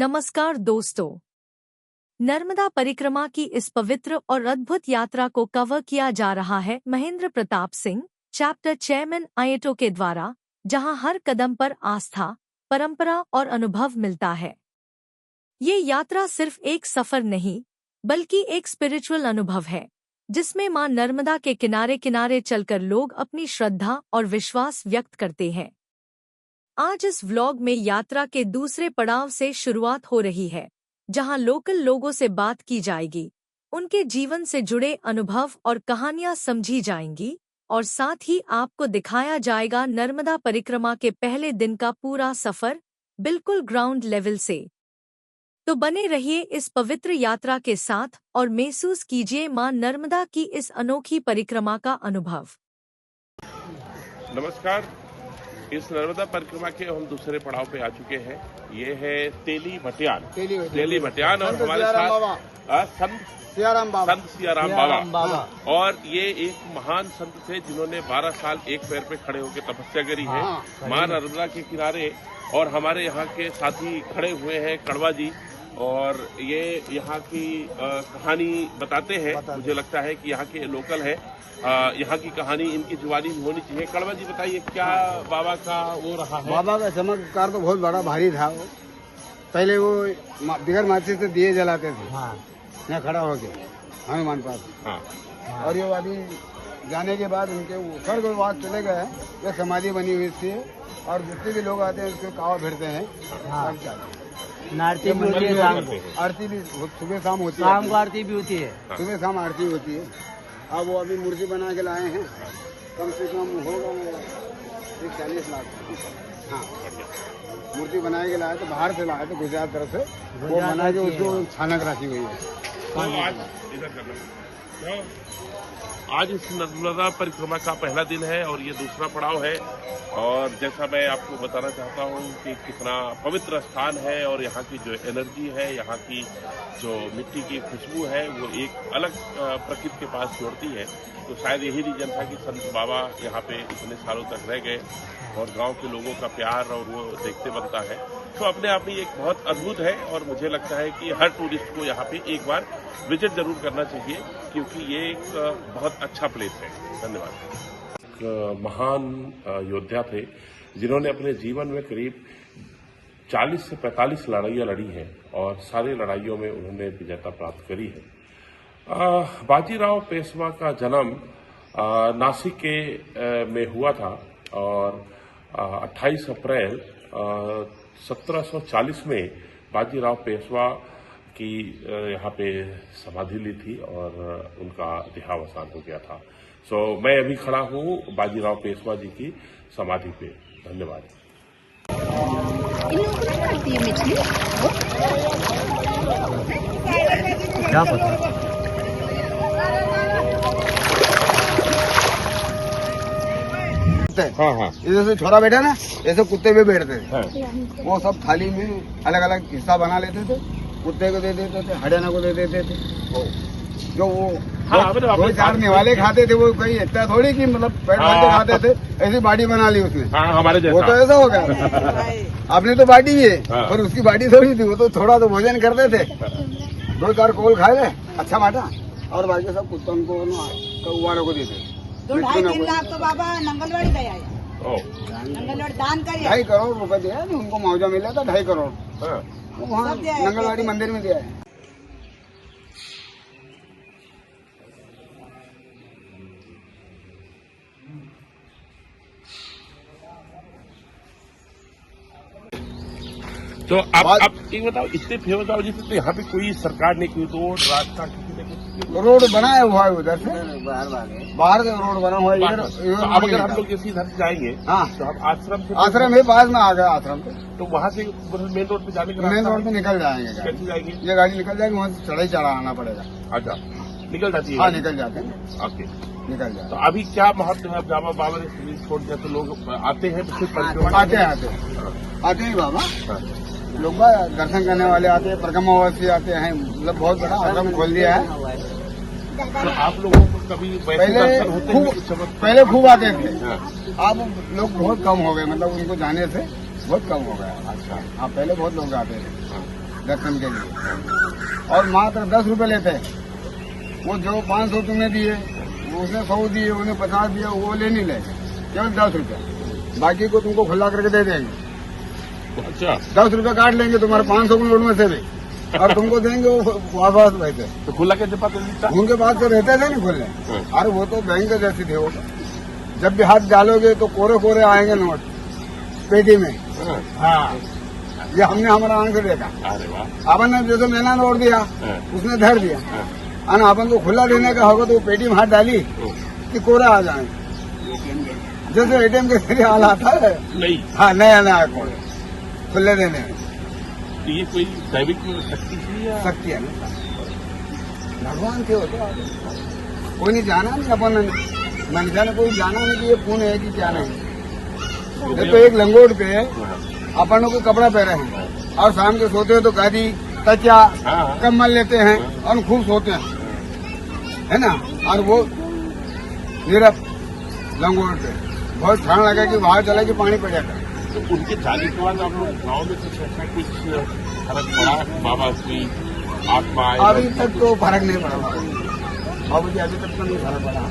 नमस्कार दोस्तों, नर्मदा परिक्रमा की इस पवित्र और अद्भुत यात्रा को कवर किया जा रहा है महेंद्र प्रताप सिंह, चैप्टर चेयरमैन आईएटओ के द्वारा, जहां हर कदम पर आस्था, परंपरा और अनुभव मिलता है। ये यात्रा सिर्फ एक सफर नहीं, बल्कि एक स्पिरिचुअल अनुभव है, जिसमें मां नर्मदा के किनारे किनारे चलकर लोग अपनी श्रद्धा और विश्वास व्यक्त करते हैं। आज इस व्लॉग में यात्रा के दूसरे पड़ाव से शुरुआत हो रही है, जहां लोकल लोगों से बात की जाएगी, उनके जीवन से जुड़े अनुभव और कहानियां समझी जाएंगी और साथ ही आपको दिखाया जाएगा नर्मदा परिक्रमा के पहले दिन का पूरा सफर, बिल्कुल ग्राउंड लेवल से। तो बने रहिए इस पवित्र यात्रा के साथ और महसूस कीजिए मां नर्मदा की इस अनोखी परिक्रमा का अनुभव। नमस्कार। इस नर्मदा परिक्रमा के हम दूसरे पड़ाव पे आ चुके हैं। ये है तेली भटियान और हमारे साथ संत सियाराम बाबा। और ये एक महान संत थे जिन्होंने 12 साल एक पैर पे खड़े होकर तपस्या करी है मां नर्मदा के किनारे। और हमारे यहाँ के साथी खड़े हुए हैं कड़वा जी, और ये यहाँ की कहानी बताते हैं। मुझे लगता है कि यहाँ के लोकल है, यहाँ की कहानी इनकी जुबानी भी होनी चाहिए। कड़वा जी बताइए, क्या बाबा का वो रहा है? बाबा का चमत्कार तो बहुत बड़ा भारी था। वो पहले वो बिगर माचिस से दिए जलाते थे, यहाँ खड़ा होके हनुमान पास। और ये अभी जाने के बाद उनके स्वर्ग वास चले गए, ये समाधि बनी हुई थी। और जितने भी लोग आते हैं उसके कावा फिरते हैं। आरती भी होती है शाम को, आरती भी सुबह शाम होती है, शाम को आरती भी होती है, सुबह शाम आरती होती है। अब वो अभी मूर्ति बना के लाए हैं, कम से कम होगा 40 लाख। हाँ, मूर्ति बना के लाए तो बाहर से लाए थे, गुजरात तरफ से वो बना के उसको छानक रखी हुई है। आज इस नर्मदा परिक्रमा का पहला दिन है और ये दूसरा पड़ाव है। और जैसा मैं आपको बताना चाहता हूँ कि कितना पवित्र स्थान है और यहाँ की जो एनर्जी है, यहाँ की जो मिट्टी की खुशबू है, वो एक अलग प्रकृति के पास जोड़ती है। तो शायद यही रीजन था कि संत बाबा यहाँ पे इतने सालों तक रह गए और गांव के लोगों का प्यार और वो देखते बनता है। तो अपने आप में एक बहुत अद्भुत है और मुझे लगता है कि हर टूरिस्ट को यहाँ पे एक बार विजिट जरूर करना चाहिए, क्योंकि ये एक बहुत अच्छा प्लेस है। धन्यवाद। एक महान योद्धा थे जिन्होंने अपने जीवन में करीब 40 से 45 लड़ाइयाँ लड़ी हैं और सारी लड़ाइयों में उन्होंने विजेता प्राप्त करी है। बाजीराव पेशवा का जन्म नासिक के में हुआ था और 28 अप्रैल 1740 में बाजीराव पेशवा की यहाँ पे समाधि ली थी और उनका देहावसान हो गया था। मैं अभी खड़ा हूँ बाजीराव पेशवा जी की समाधि पे। धन्यवाद। क्या पता हाँ। जैसे छोरा बैठा ना, ऐसे कुत्ते भी बैठते थे। वो सब थाली में अलग अलग हिस्सा बना लेते थे, कुत्ते को दे देते थे, हरियाणा को दे देते थे। जो वो दो चार निवाले खाते थे, वो कहीं इतना थोड़ी कि मतलब पेट भर के खाते थे, ऐसी बाड़ी बना ली उसने। हमारे जैसा। वो तो ऐसा हो गया। आपने तो बाटी है, पर उसकी बाटी थोड़ी थी, वो तो थोड़ा तो भोजन करते थे। 2-4 कोल खाए अच्छा माटा, और बाकी सब कुत्तों को कौवारों को देते। 2-2.5 लाख तो बाबा नंगलवाड़ी गया, नंगलवाड़ी दान कर 2.5 करोड़ रुपए दिया है। उनको मुआवजा मिला था 2.5 करोड़, वहाँ नंगलवाड़ी मंदिर में दिया है। तो आप एक बताओ, इतने फेमस बाबू जी से तो यहाँ पे कोई सरकार ने कोई रोड रास्ता रोड बनाया हुआ है उधर से, बाहर से रोड बना हुआ है। तो अब अगर हम लोग जैसे इधर से जाएंगे, हाँ, तो हम आश्रम है पास में आ गया आश्रम पे, तो वहाँ से मेन रोड पे जाने का मेन रोड पे निकल जाएंगे। कैसे जाएंगे? ये गाड़ी निकल जाएगी, वहाँ से चढ़ाई चढ़ा आना पड़ेगा। अच्छा, निकल जाती है? हाँ, निकल जाते हैं। ओके, निकल जाते। तो अभी क्या महत्व है? बाबा ने शरीर छोड़ दिया तो लोग आते हैं, आते हैं बाबा लोग दर्शन करने वाले आते हैं, परिक्रमावासी आते हैं। मतलब बहुत बड़ा आश्रम खोल दिया है। तो आप लोगों को कभी पहले खूब आते थे, अब लोग बहुत कम हो गए, मतलब उनको जाने से बहुत कम हो गया। अच्छा, हाँ, पहले बहुत लोग आते थे। दर्शन के लिए, और मात्र 10 रुपए लेते हैं। वो जो 500 तुमने दिए, उसने 100 दिए, उन्हें 50 दिया, वो ले नहीं ले, केवल 10 रुपए, बाकी को तुमको खुला करके दे देंगे। अच्छा, 10 रुपए काट लेंगे तुम्हारे 500 के नोट में से भी, और तुमको देंगे वो वापस वैसे। तो खुला कैसे पता चलता? उनके पास तो रहते थे ना खुले, अरे वो तो बैंक जैसे थे वो। जब भी हाथ डालोगे तो कोरे कोरे आएंगे नोट पेटी में। हाँ, ये हमने हमारा आंख से देखा। अरे वाह। अपन ने जैसे मैंने नोट दिया, उसने धर दिया, और अपन को खुला देने का होगा तो वो पेटी में हाथ डाली कि कोरा आ जाए, जैसे एटीएम के जरिए हाल आता है। नहीं, हाँ, नया कोरे खुले देने में। तो ये कोई दैविक शक्ति थी या? शक्ति है ना, भगवान थे वो तो। कोई नहीं जाना नहीं, अपन मनुष्य ने कोई जाना नहीं कि ये पुण्य है कि क्या नहीं। ये तो एक लंगोट पे अपन को कपड़ा पहने हैं, और शाम के सोते हैं तो गादी तकिया कम्बल लेते हैं और खूब सोते हैं, है ना। और वो निरप लंगोट पे बहुत ठंड लगा कि बाहर चला कि पानी पड़ जाता। तो उनके जाने के बाद आप लोग गाँव में कुछ ऐसा कुछ फर्क पड़ा? बाबा की आत्मा अभी तक तो फर्क नहीं पड़ा बाबू जी, अभी तक तो नहीं फर्क पड़ा,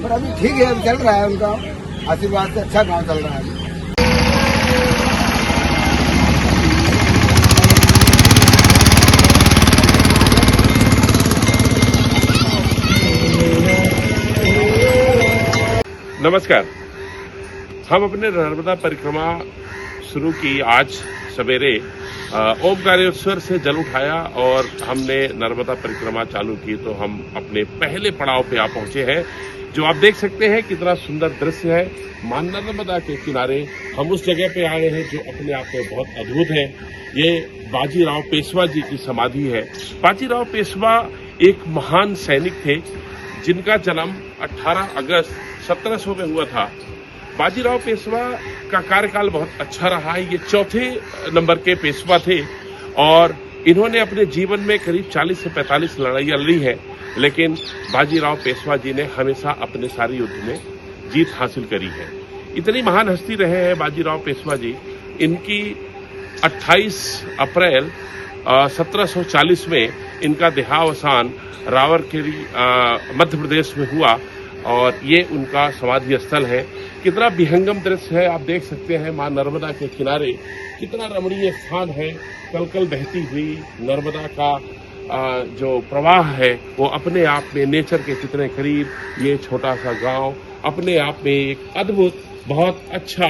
पर अभी ठीक है, अभी चल रहा है उनका आशीर्वाद से, अच्छा गाँव चल रहा है। नमस्कार। हम अपने नर्मदा परिक्रमा शुरू की आज सवेरे ओमकारेश्वर से जल उठाया और हमने नर्मदा परिक्रमा चालू की। तो हम अपने पहले पड़ाव पे आ पहुंचे हैं, जो आप देख सकते हैं कितना सुंदर दृश्य है। मां नर्मदा के किनारे हम उस जगह पे आए हैं जो अपने आप में बहुत अद्भुत है। ये बाजीराव पेशवा जी की समाधि है। बाजीराव पेशवा एक महान सैनिक थे जिनका जन्म 18 अगस्त 1700 में हुआ था। बाजीराव पेशवा का कार्यकाल बहुत अच्छा रहा है। ये चौथे नंबर के पेशवा थे और इन्होंने अपने जीवन में करीब 40 से 45 लड़ाइयां लड़ी हैं, लेकिन बाजीराव पेशवा जी ने हमेशा अपने सारे युद्ध में जीत हासिल करी है। इतनी महान हस्ती रहे हैं बाजीराव पेशवा जी। इनकी 28 अप्रैल 1740 में इनका देहावसान रावरकेरी मध्य प्रदेश में हुआ और ये उनका समाधि स्थल है। कितना विहंगम दृश्य है, आप देख सकते हैं। मां नर्मदा के किनारे कितना रमणीय स्थान है। कलकल बहती हुई नर्मदा का जो प्रवाह है वो अपने आप में नेचर के कितने करीब। ये छोटा सा गांव अपने आप में एक अद्भुत, बहुत अच्छा,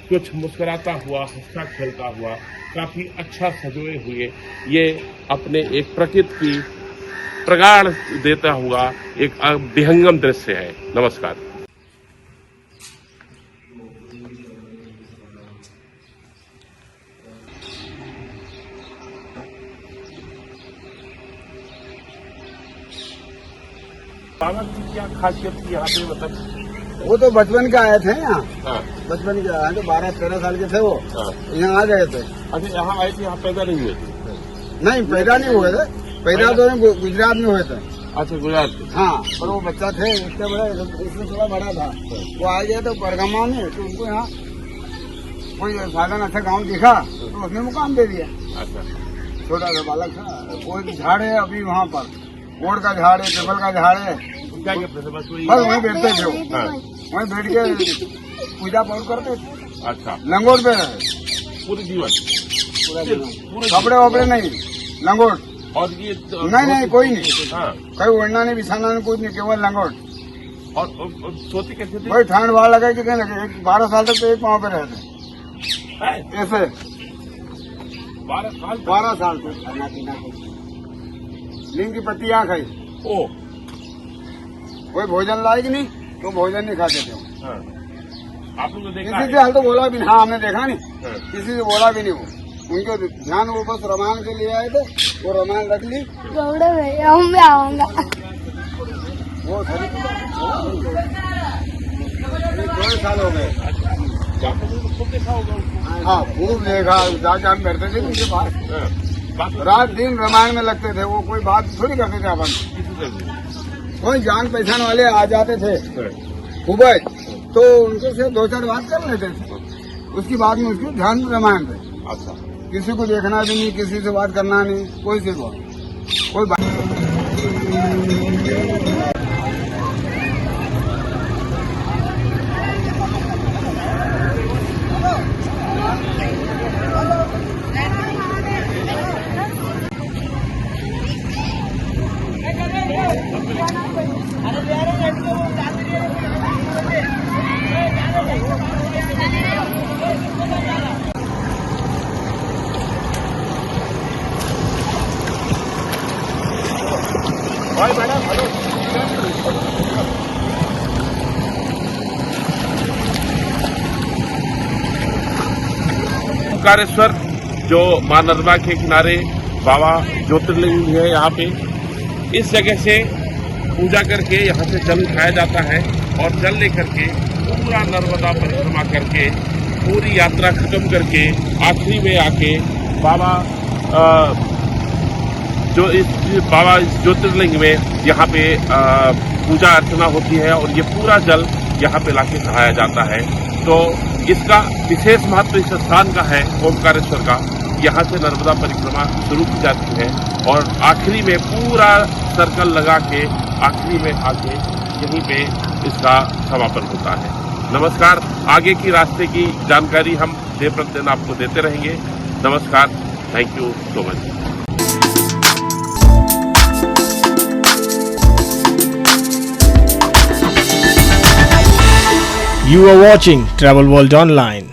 कुछ मुस्कुराता हुआ, हंसता खेलता हुआ, काफी अच्छा सजोए हुए, ये अपने एक प्रकृति की प्रगाढ़ देता हुआ एक विहंगम दृश्य है। नमस्कार। बाबा की क्या खासियत थी यहाँ पे? मतलब वो तो बचपन के आए थे यहाँ। हाँ। बचपन के आए तो 12-13 साल के थे वो। यहाँ आ गए थे। अच्छा, यहाँ आए थे, यहाँ पैदा नहीं हुए थे? नहीं, पैदा नहीं हुए थे, पैदा तो गुजरात में हुए थे। अच्छा, गुजरात में। हाँ, पर वो बच्चा थे इससे बड़ा, इससे थोड़ा बड़ा था। वो आ गया तो परगमा में, तो उनको यहाँ कोई साधन अच्छा गाँव दिखा तो उसने मुकाम दे दिया। अच्छा, छोटा सा बालक था। कोई झाड़ है अभी वहाँ पर, ओड़ का झाड़ है, पीपल का झाड़ है, क्या करते थे? बस वहीं बैठते थे वो। हाँ। वहीं बैठ के पूजा पाठ करते थे। अच्छा, लंगोट पे रहे पूरे जीवन? पूरा जीवन। कपड़े वपड़े नहीं, लंगोट। और ये नहीं, कोई नहीं। हाँ। कोई ओढ़ना नहीं, बिछाना नहीं, कुछ नहीं, केवल लंगोट। और सोते कैसे थे? भाई ठंड बाढ़ लगा कि कहने लगे 12 साल तक तो एक पाँव पे रहते ऐसे। 12 साल तक खाना पीना नीम की पत्तियाँ खाई। ओ, कोई भोजन लाए कि नहीं तो भोजन नहीं खाते थे। हाँ। आप लोग देखा किसी से हाल तो बोला भी नहीं। हाँ, हमने देखा नहीं, हाँ। किसी से बोला भी नहीं। वो उनके ध्यान वो बस रामायण के लिए आए थे, वो रामायण रख ली। मैं आऊंगा। वो 2 साल हो गए। खूब देखा होगा उसको। हाँ, खूब देखा। जाके हम बैठते थे उनके पास, हाँ। रात दिन रामायण में लगते थे। वो कोई बात थोड़ी करते थे अपन। किसी से? कोई जान पहचान वाले आ जाते थे खूब, तो उनके से 2-4 बात कर लेते थे। उसकी बाद में उसकी ध्यान रामायण पे। अच्छा, किसी को देखना भी नहीं, किसी से बात करना नहीं, कोई से कोई बात। ओंकारेश्वर जो मां नर्मदा के किनारे बाबा ज्योतिर्लिंग है, यहाँ पे इस जगह से पूजा करके यहाँ से जल उठाया जाता है और जल लेकर के पूरा नर्मदा परिक्रमा करके पूरी यात्रा खत्म करके आखिरी में आके बाबा इस ज्योतिर्लिंग में यहाँ पे पूजा अर्चना होती है और ये पूरा जल यहाँ पे लाके चढ़ाया जाता है। तो इसका विशेष महत्व इस स्थान का है ओंकारेश्वर का। यहाँ से नर्मदा परिक्रमा शुरू की जाती है और आखिरी में पूरा सर्कल लगा के आखिरी में आके यहीं पे इसका समापन होता है। नमस्कार। आगे की रास्ते की जानकारी हम दिन प्रतिदिन आपको देते रहेंगे। नमस्कार। Thank you so much. You are watching Travel World Online.